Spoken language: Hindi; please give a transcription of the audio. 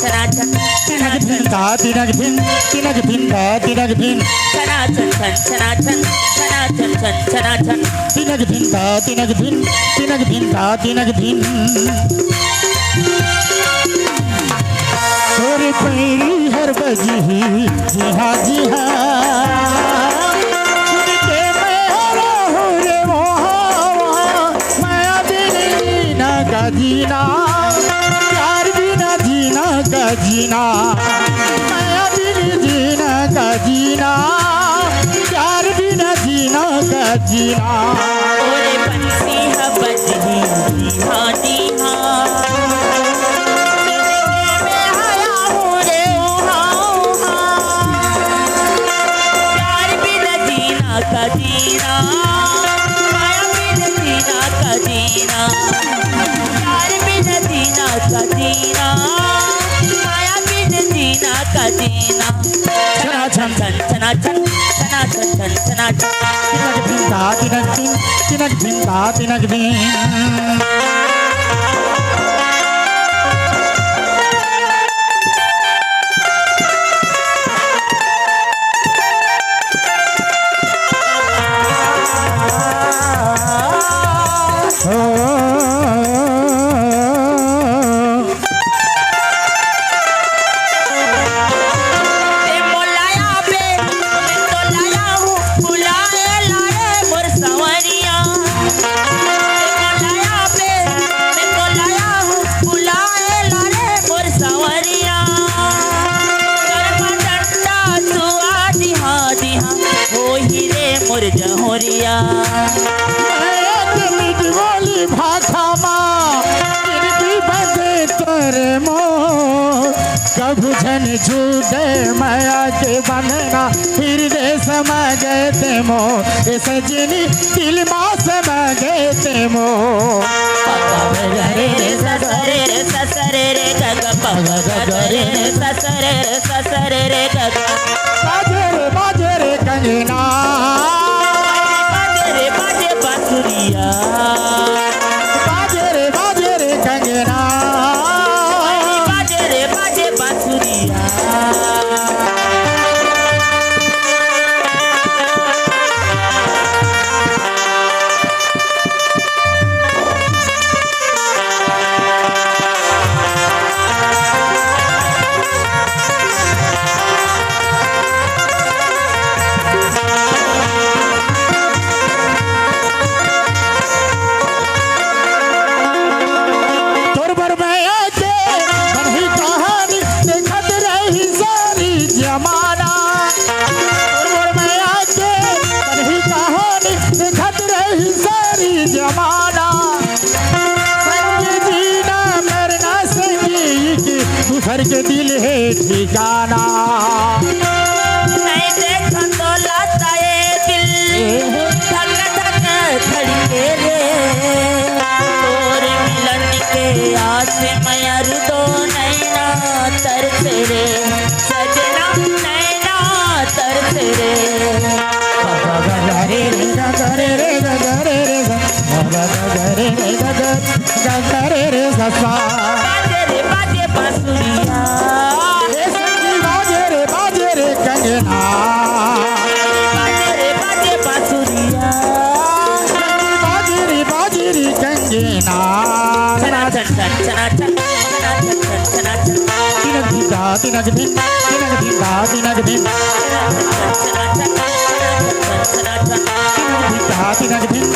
chana chan तिनक धिन ता तिनक धिन तिनक धिन ता तिनक धिन chana chan chana chan chana chan chana chan तिनक धिन ता तिनक धिन तिनक धिन ता तिनक धिन तोरे पैरी हर बजी जी हाँ जी हाँ सुन के मैं रहूं रे वहाँ माया बिना का जीना प्यार बिना जीना का जीना माया बिना जीना का जीना प्यार बिना जीना का जीना ओरे बंसी है बजही जी हाँ जी हाँ का जीना माया बिना जीना का जीना प्यार बिना जीना का जीना माया बिना जीना का जीना चना चन चन चना चन चना चन चन चना चन तिनक धिन तिनक धिन ता तिनक धिन मोर जहोरिया मिट बोली भाषा माँ भी बजे तोरे मोर कभू झन झूठे माया के बंधना हृदय समझे ते मो सजनी दिल माँ समझे ते मो रे ससरे रे ससरे रे गग पग रे ससरे रे ससरे रे गग बाजे रे कंगना बाजे बांसुरिया बाजे रे कंगना बाजे बांसुरिया भर के दिल है ठिकाना नहीं देखा तो लाता ये दिल धक धक धड़के रे तोरे मिलन के आस में दो नैना तरसे रे सजना नैना तरसे रे गरे रे गरे रे गरे रे गरे रे ससा बाजे बांसुरिया बाजे रे कंगना बाजे बांसुरिया बाजे रे कंगना चना चन चन चना चन चना चन चन चना चन तिनक धिन तिनक धिन तिनक धिन तिनक धिन चना चन चना चन चना चन चना चन तिनक धिन